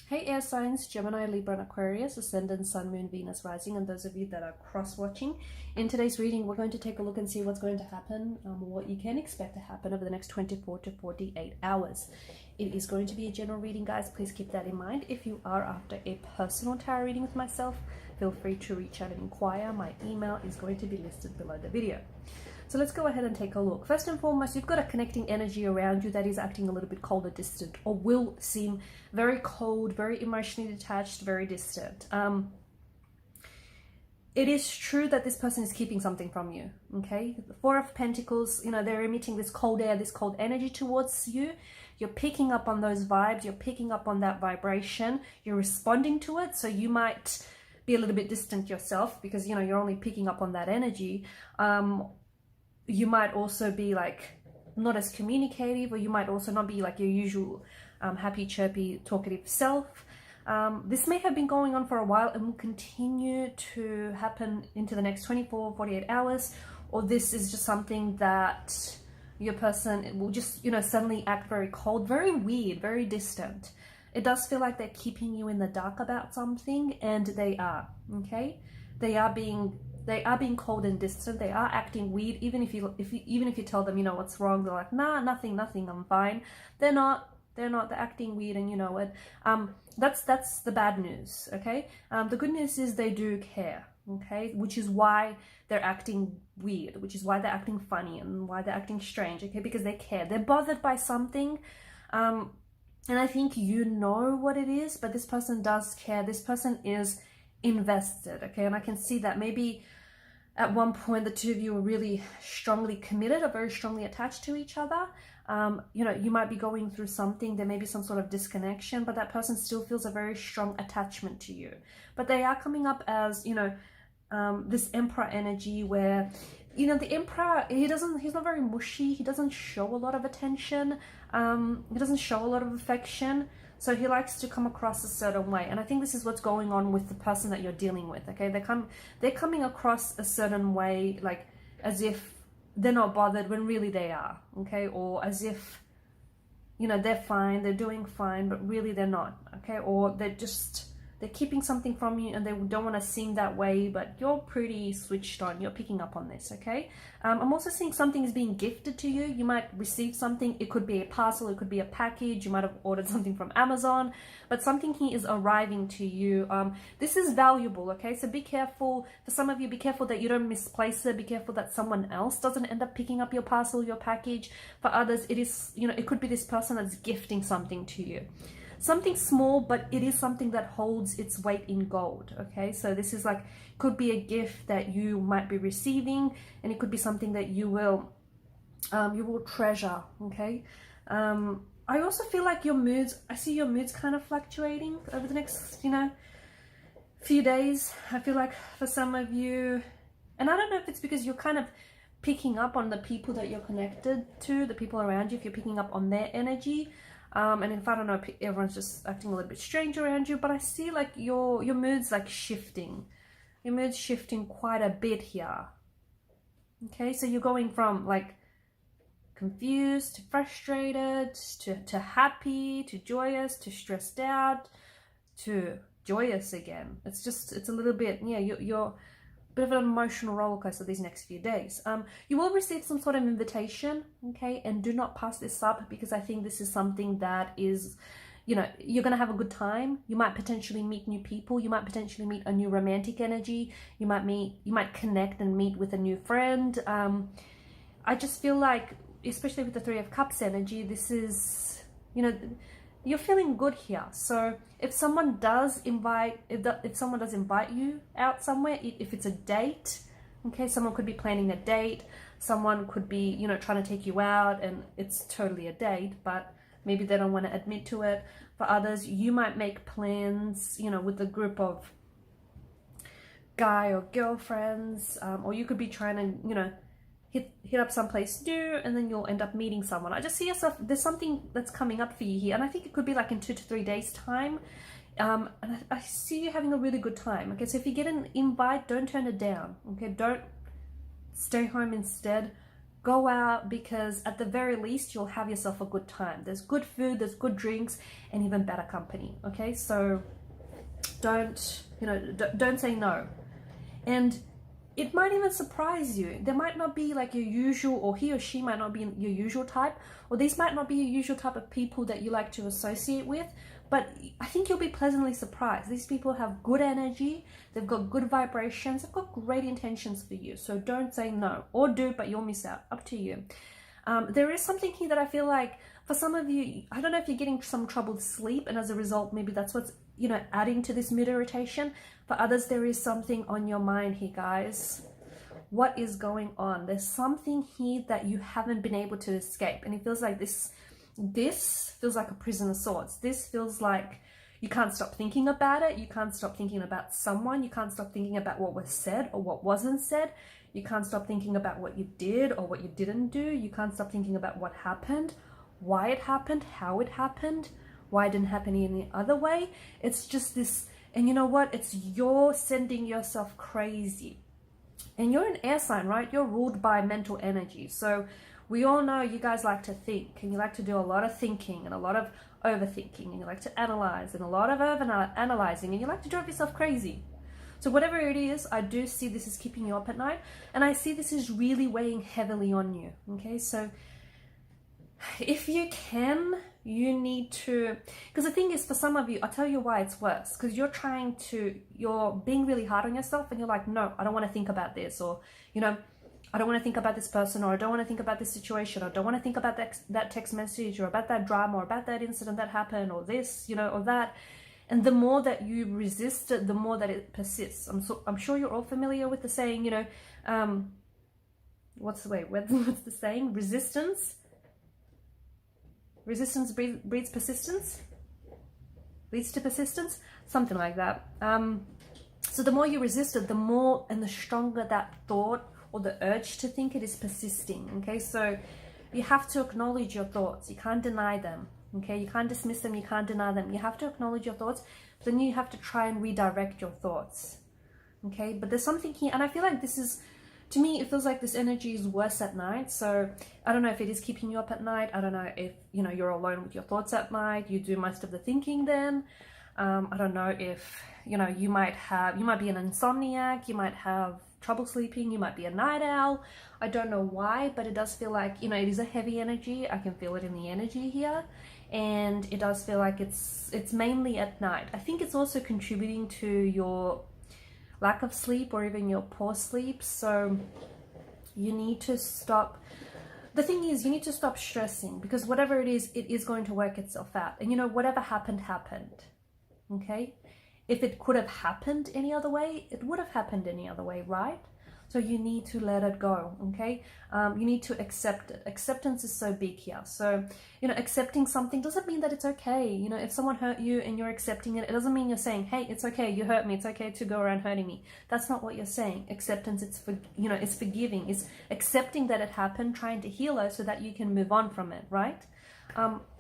Hey air signs, Gemini, Libra and Aquarius, Ascendant, Sun, Moon, Venus, Rising, and those of you that are cross-watching. In today's reading, we're going to take a look and see what's going to happen, what you can expect to happen over the next 24 to 48 hours. It is going to be a general reading, guys. Please keep that in mind. If you are after a personal tarot reading with myself, feel free to reach out and inquire. My email is going to be listed below the video. So let's go ahead and take a look. First and foremost, you've got a connecting energy around you that is acting a little bit cold or distant, or will seem very cold, very emotionally detached, very distant. It is true that this person is keeping something from you, okay? The Four of Pentacles, you know, they're emitting this cold air, this cold energy towards you. You're picking up on those vibes. You're picking up on that vibration. You're responding to it. So you might be a little bit distant yourself because, you know, you're only picking up on that energy. You might also be like not as communicative, or you might also not be like your usual happy, chirpy, talkative self. This may have been going on for a while and will continue to happen into the next 24, 48 hours, or this is just something that your person will just, you know, suddenly act very cold, very weird, very distant. It does feel like they're keeping you in the dark about something, and they are, okay? They are being cold and distant. They are acting weird. Even if you tell them, you know, what's wrong, they're like, nah, nothing, I'm fine. They're not. They're acting weird, and you know it. That's the bad news, okay? The good news is they do care, okay? Which is why they're acting weird, which is why they're acting funny and why they're acting strange, okay? Because they care. They're bothered by something, and I think you know what it is, but this person does care. This person is invested, okay? And I can see that maybe at one point the two of you were really strongly committed or very strongly attached to each other. You know, you might be going through something, there may be some sort of disconnection, but that person still feels a very strong attachment to you. But they are coming up as, you know, this Emperor energy where, you know, the Emperor, he's not very mushy, he doesn't show a lot of attention, he doesn't show a lot of affection. So he likes to come across a certain way. And I think this is what's going on with the person that you're dealing with, okay? They're coming across a certain way, like as if they're not bothered when really they are, okay? Or as if, you know, they're fine, they're doing fine, but really they're not, okay? Or they're keeping something from you and they don't want to seem that way, but you're pretty switched on. You're picking up on this, okay? I'm also seeing something is being gifted to you. You might receive something. It could be a parcel. It could be a package. You might have ordered something from Amazon, but something here is arriving to you. This is valuable, okay? So be careful. For some of you, be careful that you don't misplace it. Be careful that someone else doesn't end up picking up your parcel, your package. For others, it is, you know, it could be this person that's gifting something to you. Something small, but it is something that holds its weight in gold, okay? So this is like, could be a gift that you might be receiving, and it could be something that you will treasure, okay? I also feel like your moods, I see your moods kind of fluctuating over the next, you know, few days. I feel like for some of you, and I don't know if it's because you're kind of picking up on the people that you're connected to, the people around you, if you're picking up on their energy. And if I don't know, everyone's just acting a little bit strange around you, but I see like your mood's like shifting. Your mood's shifting quite a bit here. Okay, so you're going from like confused to frustrated to happy to joyous to stressed out to joyous again. It's a little bit, yeah, you're bit of an emotional roller coaster these next few days. You will receive some sort of invitation, okay? And do not pass this up, because I think this is something that is, you know, you're gonna have a good time. You might potentially meet new people. You might potentially meet a new romantic energy. You might connect and meet with a new friend. I just feel like, especially with the Three of Cups energy, this is, you know, you're feeling good here. So if someone does invite you out somewhere, if it's a date, okay, someone could be planning a date, someone could be, you know, trying to take you out, and it's totally a date, but maybe they don't want to admit to it. For others, you might make plans, you know, with a group of guy or girlfriends, or you could be trying to, you know, hit up someplace new, and then you'll end up meeting someone. I just see yourself, there's something that's coming up for you here, and I think it could be like in 2 to 3 days time. And I see you having a really good time, okay? So if you get an invite, don't turn it down, okay? Don't stay home instead. Go out, because at the very least you'll have yourself a good time. There's good food, there's good drinks, and even better company. Okay, so don't, you know, don't say no. And it might even surprise you. There might not be like your usual, or he or she might not be your usual type, or these might not be your usual type of people that you like to associate with, but I think you'll be pleasantly surprised. These people have good energy, they've got good vibrations, they've got great intentions for you. So don't say no, or do, but you'll miss out. Up to you. There is something here that I feel like for some of you, I don't know if you're getting some troubled sleep, and as a result, maybe that's what's, you know, adding to this mood irritation. For others, there is something on your mind here, guys. What is going on? There's something here that you haven't been able to escape, and it feels like this feels like a prison of sorts. This feels like you can't stop thinking about it. You can't stop thinking about someone. You can't stop thinking about what was said or what wasn't said. You can't stop thinking about what you did or what you didn't do. You can't stop thinking about what happened, why it happened, how it happened, why it didn't happen any other way. It's just this, and you know what? It's you're sending yourself crazy. And you're an air sign, right? You're ruled by mental energy. So we all know you guys like to think, and you like to do a lot of thinking and a lot of overthinking, and you like to analyze and a lot of analyzing, and you like to drive yourself crazy. So whatever it is, I do see this is keeping you up at night, and I see this is really weighing heavily on you. Okay, so if you can, you need to, because the thing is, for some of you, I'll tell you why it's worse, because you're being really hard on yourself, and you're like, no, I don't want to think about this, or, you know, I don't want to think about this person, or I don't want to think about this situation, or I don't want to think about that text message, or about that drama, or about that incident that happened, or this, you know, or that. And the more that you resist it, the more that it persists. I'm sure you're all familiar with the saying, you know, what's the saying? Resistance breeds persistence, leads to persistence, something like that. So the more you resist it, the more and the stronger that thought or the urge to think it is persisting. Okay, so you have to acknowledge your thoughts. You can't deny them. Okay, you can't dismiss them, you can't deny them. You have to acknowledge your thoughts, but then you have to try and redirect your thoughts. Okay, but there's something here, and I feel like this is, to me, it feels like this energy is worse at night. So I don't know if it is keeping you up at night. I don't know if, you know, you're alone with your thoughts at night. You do most of the thinking then. I don't know if, you know, you might be an insomniac. You might have trouble sleeping. You might be a night owl. I don't know why, but it does feel like, you know, it is a heavy energy. I can feel it in the energy here. And it does feel like it's mainly at night. I think it's also contributing to your lack of sleep or even your poor sleep. So you need to stop. The thing is, you need to stop stressing, because whatever it is going to work itself out. And you know, whatever happened. Okay, if it could have happened any other way, it would have happened any other way, right? So you need to let it go. Okay, you need to accept it. Acceptance is so big here. So, you know, accepting something doesn't mean that it's okay. You know, if someone hurt you and you're accepting it, it doesn't mean you're saying, hey, it's okay, you hurt me, it's okay to go around hurting me. That's not what you're saying. Acceptance, it's forgiving. It's accepting that it happened, trying to heal it so that you can move on from it, right?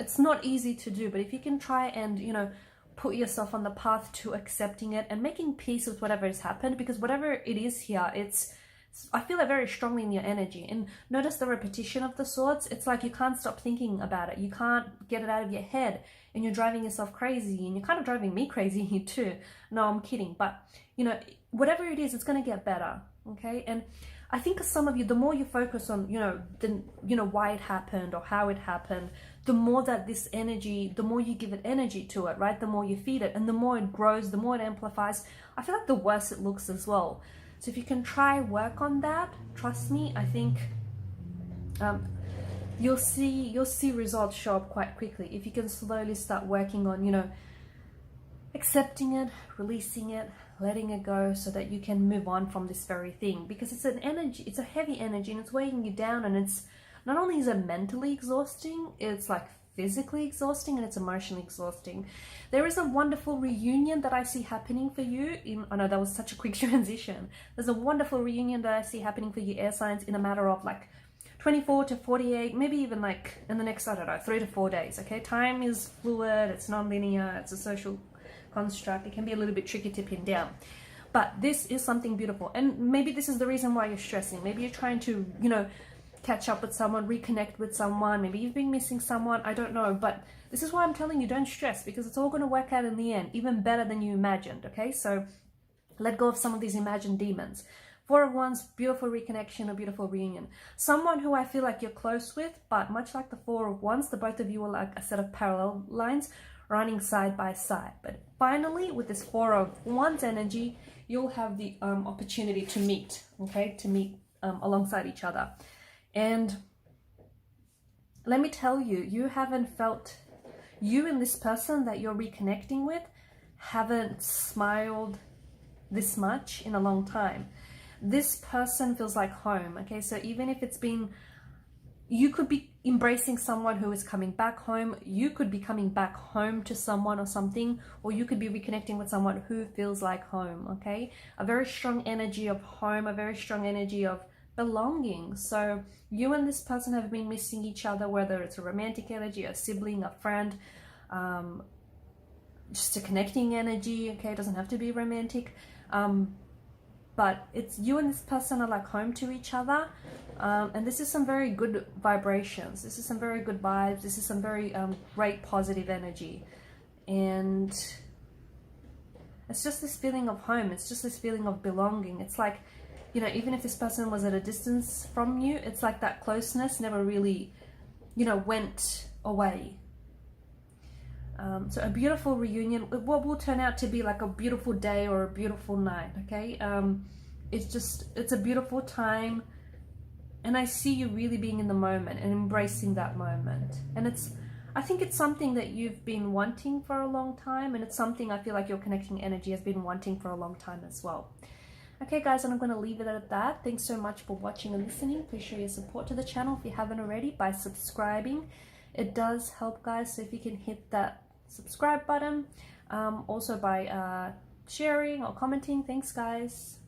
It's not easy to do, but if you can try and, you know, put yourself on the path to accepting it and making peace with whatever has happened, because whatever it is here, I feel it very strongly in your energy. And notice the repetition of the swords. It's like you can't stop thinking about it. You can't get it out of your head, and you're driving yourself crazy, and you're kind of driving me crazy here too. No, I'm kidding. But, you know, whatever it is, it's going to get better. Okay. And I think some of you, the more you focus on, why it happened or how it happened, the more that this energy, the more you give it energy to it, right? The more you feed it, and the more it grows, the more it amplifies. I feel like the worse it looks as well. So if you can try work on that, trust me, I think you'll see results show up quite quickly. If you can slowly start working on, you know, accepting it, releasing it, letting it go, so that you can move on from this very thing, because it's an energy, it's a heavy energy, and it's weighing you down, and it's not only is it mentally exhausting, it's like physically exhausting, and it's emotionally exhausting. There is a wonderful reunion that I see happening for you I know that was such a quick transition. There's a wonderful reunion that I see happening for you air signs in a matter of like 24 to 48, maybe even like in the next, I don't know, 3 to 4 days. Okay, time is fluid, it's non-linear, it's a social construct. It can be a little bit tricky to pin down, but this is something beautiful. And maybe this is the reason why you're stressing. Maybe you're trying to, you know, catch up with someone, reconnect with someone. Maybe you've been missing someone, I don't know. But this is why I'm telling you, don't stress, because it's all going to work out in the end, even better than you imagined, okay? So let go of some of these imagined demons. Four of Wands, beautiful reconnection, a beautiful reunion. Someone who I feel like you're close with, but much like the Four of Wands, the both of you are like a set of parallel lines running side by side. But finally, with this Four of Wands energy, you'll have the opportunity to meet, okay? To meet alongside each other. And let me tell you, you haven't felt, you and this person that you're reconnecting with haven't smiled this much in a long time. This person feels like home, okay? So even if it's been, you could be embracing someone who is coming back home, you could be coming back home to someone or something, or you could be reconnecting with someone who feels like home, okay? A very strong energy of home, a very strong energy of belonging. So you and this person have been missing each other, whether it's a romantic energy, a sibling, a friend, just a connecting energy, okay? It doesn't have to be romantic. But it's you and this person are like home to each other, and this is some very good vibrations, this is some very good vibes, this is some very great positive energy, and it's just this feeling of home, it's just this feeling of belonging. It's like, you know, even if this person was at a distance from you, it's like that closeness never really, you know, went away. So a beautiful reunion, what will turn out to be like a beautiful day or a beautiful night, okay? It's a beautiful time, and I see you really being in the moment and embracing that moment. And I think it's something that you've been wanting for a long time, and it's something I feel like your connecting energy has been wanting for a long time as well. Okay guys, and I'm going to leave it at that. Thanks so much for watching and listening. Please show your support to the channel if you haven't already by subscribing. It does help, guys, so if you can hit that subscribe button, also by sharing or commenting. Thanks guys.